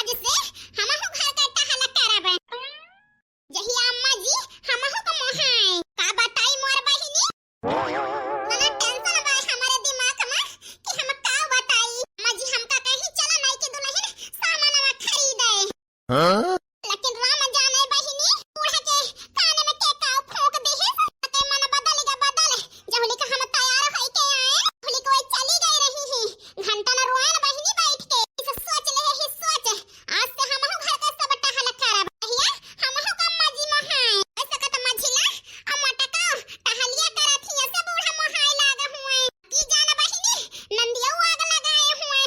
आज से हमहु घर का टहला करब जही अम्मा जी हमहु को मोहाय का बताई मोर बहिनी ना टेंशन बा हमारे दिमाग में कि हम का बताई अम्मा जी हमका कहीं चला नहीं के दुल्हन सामानवा खरीदे हां लेकिन राम जाने बहिनी बूढ़ा के कान में के का फूंक देहे के मन बदल जहुली का हम तैयार होई के आए हुली कोई चली गई रही ही घंटा न रुआन बहिनी बैठ के इसे सोच ले ही सोच आज से हमहु घर का सब टहल करब भैया हमहु का अम्मा जी मोहाय ऐसा कत मझिला अम्मा टका टहलिया करत ही से बूढ़ा मोहाय लाग हुए की जान बहिनी नंदिया आग लगाए हुए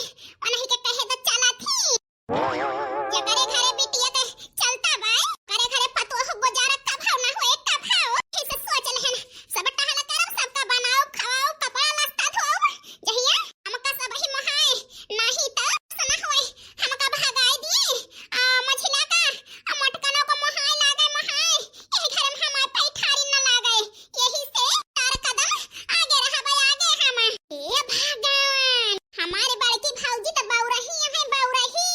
उन्हीं के कहे तो चला थी जकरे घरे बिटिया के चलता बाई करे घरे पतो गुजारा का भाव ना होए का भाव इसे सोच लेहन सब टहल करब सबका बनाओ खवाओ कपड़ा लत्ता धोओ जहिया हमका सब ही मोहाय नहीं तो सना होए हमका भगाई दी मझिला का मटकनो को मोहाय लागे मोहाय यही घर में हमार पैठारी न लागे यही से 4 कदम आगे रहबे आगे हम ए भगवान हमारे बड़की भौजी तो बौरही है बौरही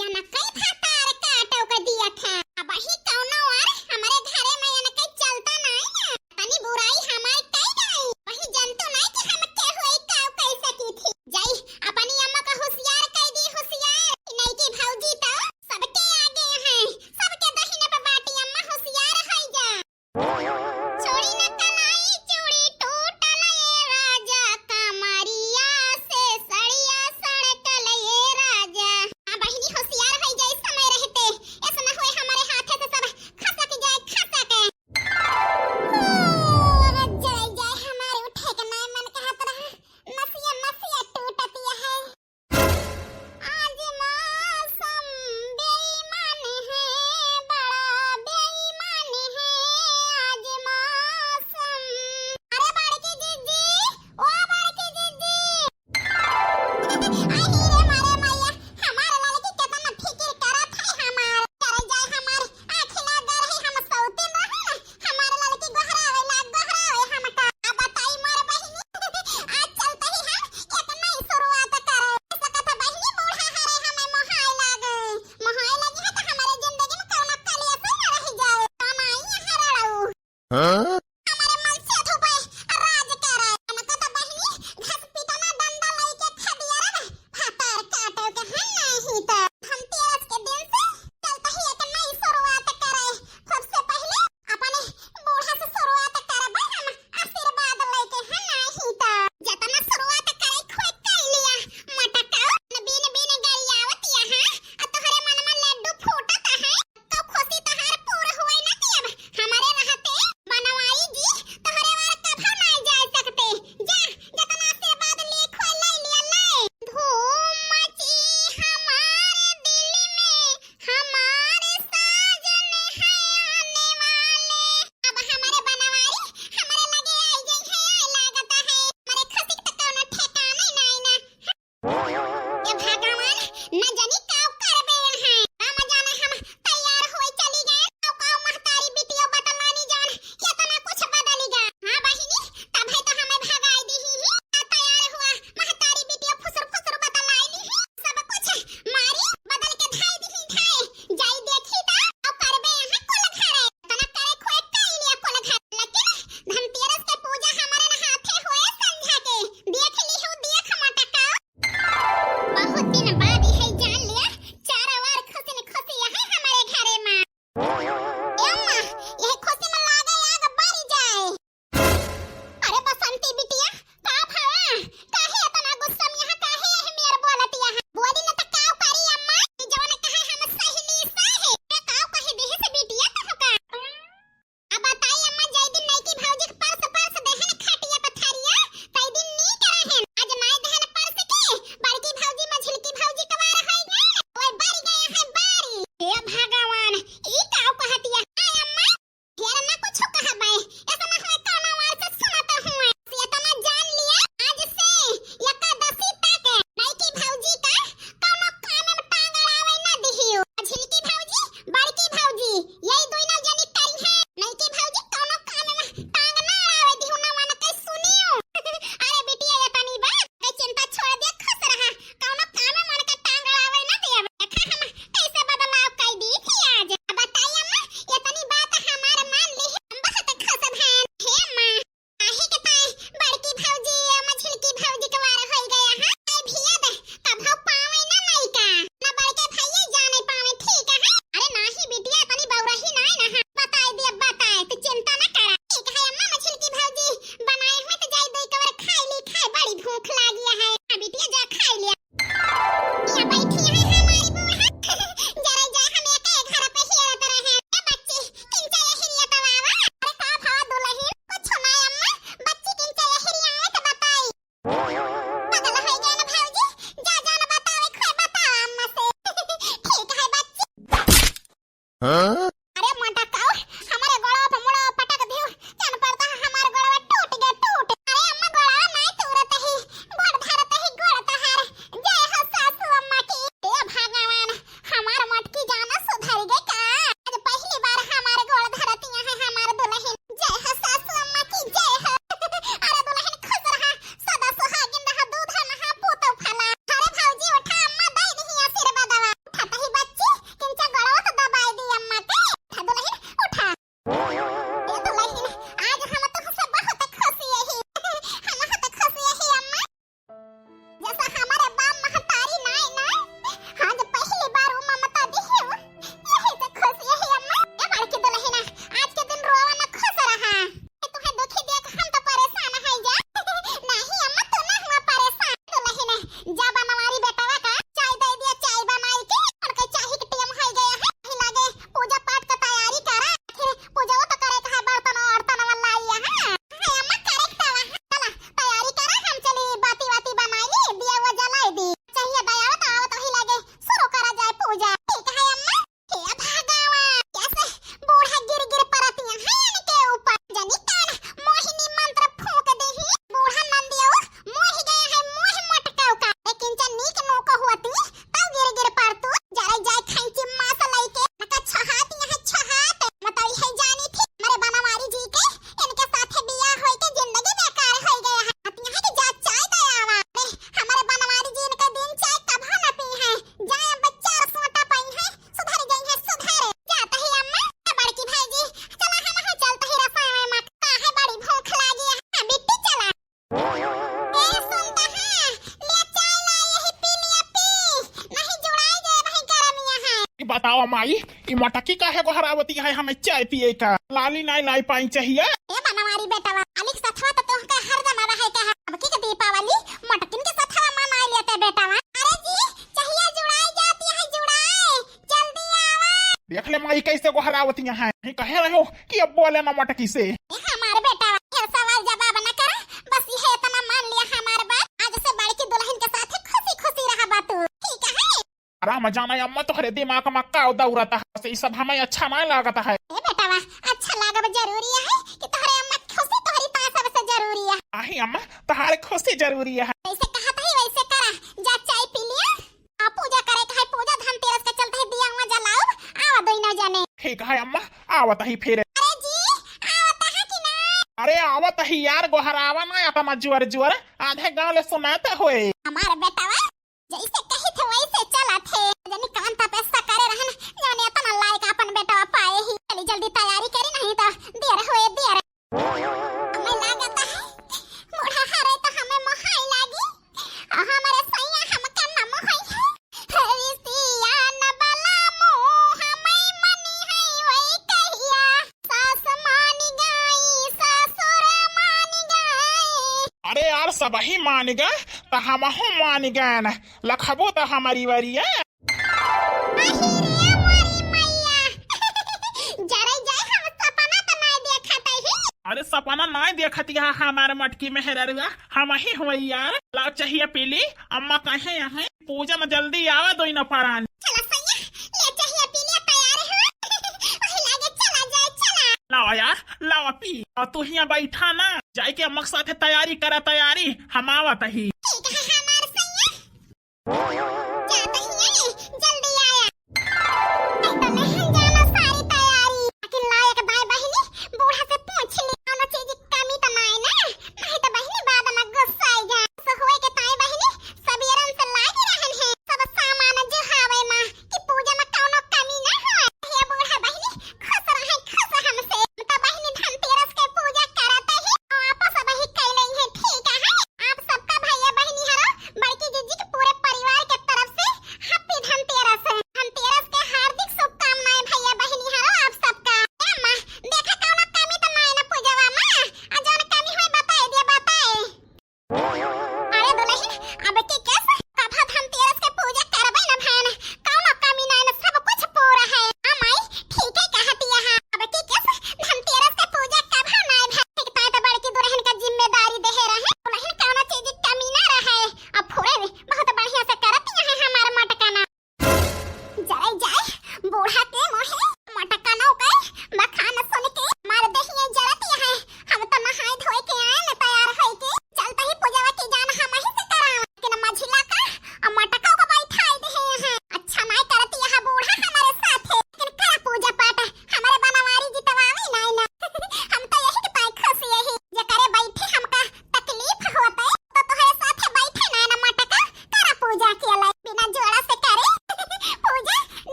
या न कई भातार काटो का दिया था अब ही कौनो और हमारे घरे में या न कई चलता नहीं ना तनी बुराई हमार कई गई वही जनतो नहीं कि हम के होई काव कैसे की थी जाई अपनी अम्मा का होशियार कह दी होशियार कि नहीं की भौजी तो सबके आगे है सबके दहिने पे बाटी अम्मा होशियार है जा छोड़ी न कलाई चूड़ी टूटल ये राजा कमरिया से सड़िया सड़कल ये राजा हां बहिनी होशियार है जाई समय रहते ऐसा न होए हमारे हाथे से सब खसक जाए खसक जय जय हमारे उठे के नहीं मन कहत रहा नसिया टूटती है आज मौसम बेईमान है बड़ा बेईमान है आज मौसम अरे बड़की दीदी ओ बड़की दीदी आई रे मारे मैया हमारे लड़की केतना फिकिर करत है हमार करे जाए हमार आँखिला गर है हम सौते रहे हमारे लड़की गोहरावे हमका अब बताई मोर बहिनी आज चलते ही हम एक नई शुरुआत करे ऐसा कथा बहिनी बूढ़ा हरे हमें मोहाय लगी है तो हमारे जिंदगी में कौन कलिया से न रह जाए कौन आई हराऊ हां हमारे मन से धोपे राज करे हमका तो बहिनी घस पीटना डंडा लई के खदिया रे भातार काटो के हम नहीं तो धनतेरस के दिन से चलते ही एक नई शुरुआत करे सबसे पहले अपने बूढ़ा से शुरुआत करब हम आशीर्वाद लेके हम नहीं तो जतना शुरुआत करे खोज कर लिया मटका बिन बिन गरियावत यहां तोहरे मन में लड्डू फूटत है तो खुशी तहार पूरा होई ना कि अब हमारे रहते बनवाई बताओ माई, ये मटकी काहे को हरावती है? हमें चाय पिए का लाली नहीं लाई पाई चाहिए। ए बनवारी बेटावा अलिक सथवा तो तोहका हर जमाना है का अब की दीपावली मटकिन के सथवा मना लेते बेटावा। अरे जी चाहिए जुड़ाई जाती है जुड़ाई जल्दी आवा। देख ले माई कैसे को हरावती है। कहे रहे हो कि अब बोले ना मटकी से। हमारे बेटावा फिर सवाल जवाब न कर, बस ये इतना मान लिया हमारे बात। आज से बड़ी की दुल्हन के साथ खुशी खुशी रहा बातू, ठीक है? राम जाना अम्मा तोहरे दिमाग में का दौड़ता है, ये सब हमें अच्छा नहीं लगता है। ए बेटावा अच्छा लागब जरूरी है कि तोहरे अम्मा खुशी तोहरी पास सबसे जरूरी है। आही अम्मा तुम्हारे खुशी जरूरी है। वैसे कहा था ही वैसे करा, जा चाय पी लिया। आ पूजा करे का है, पूजा धनतेरस के चलते है दिया हुआ जलाओ। आवा दो न जाने। ठीक है अम्मा आवत ही फिर। अरे जी आवता है कि ना? अरे आवत ही यार गोहरावा ना अपना जुअर जुअर आधे गाँव ले सुनाते हुए। हमारे बेटावा जैसे कही थे वैसे चला थे। जनी कांता पैसा करे रहन जाने इतना लायक अपन बेटावा पाए ही। जल्दी जल्दी तैयारी करी नहीं तो देर होए देर। हमें लागत है बूढ़ा हरे तो हमें मोहाई लागी। हमारे सैया हम कन्ना मोहाई है। हरिसिया न बला मोह हमें मनी है वही कहिया। सास मानी गई ससुर मानी गई। अरे यार सब ही मान गए तो हम मान गए न, लखबो तो हमारी वारी है। अरे सपना नहीं देखती है हमारे मटकी में हेरुआ, हम ही हुए यार। लाओ चाहिए पीली अम्मा कहे यहाँ पूजा में जल्दी आवा दो न परान। लाओ यार लाओ पी और तू यहाँ बैठा ना, जाए के अम्मा के साथ तैयारी करा तैयारी हम आवत ही।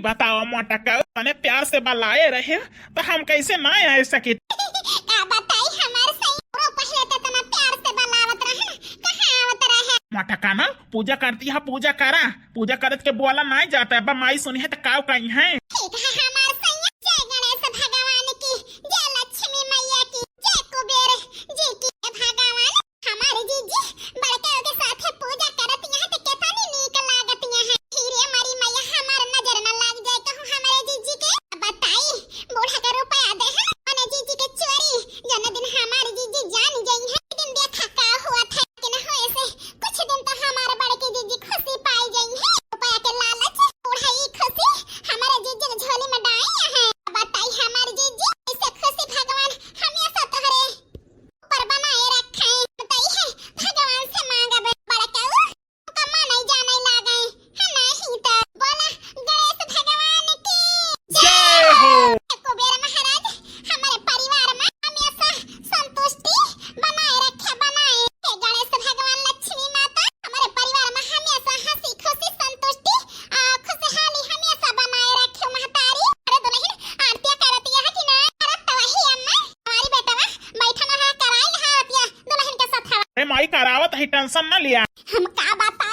बताओ मोटका मैंने प्यार से बुलाए रहे तो हम कैसे ना आ सके। का बताई हमार सही रो पहले तो तना प्यार से बुलावत रहे कहां आवत रहे। मोटका ना पूजा करती है, पूजा करा, पूजा करत के बोला नहीं जाता है। माई सुनी है तो काव कहीं है। ठीक है हमार सही। जय गणेश भगवान की, जय लक्ष्मी मैया की, जय कुबेर जी की। भगवान हमारे जीजी बड़के के साथ पूजा करत यहाँ तो कितनी नीक लागत यहाँ। हीरे मारी मैया हमार नजर न लग जाए कहूं हमारे जीजी के। बताई बूढ़ा का रुपया दे है और जीजी के चोरी जन्मदिन हमारी जीजी जान गई है। दिन देखा का हुआ था कि न हो ऐसे कुछ दिन तो हमारे बड़के जीजी खुशी पाई गई है। रुपया के लालच बूढ़ा ही खुशी हमारे जीजी के झोली में डाई है। बताई हमारी जीजी ऐसे खुशी भगवान हमेशा तोहरे ऊपर बनाए रखे। बताई है भगवान से मांगा बड़का कमा नहीं जाने लागे है नहीं तो बोला गणेश भगवान की जय हो। कुबेर महाराज हमारे परिवार में हमेशा संतुष्टि बनाए रखे बनाए। हे गणेश भगवान लक्ष्मी माता हमारे परिवार में हमेशा हंसी खुशी संतुष्टि खुशहाली हमेशा बनाए रखे। महतारी अरे दुल्हन आरती करती है कि ना करत वही अम्मा हमारी बेटवा बैठना है कराई है आरती दुल्हन के साथ। माई करावत है, टेंशन न लिया। हम का बता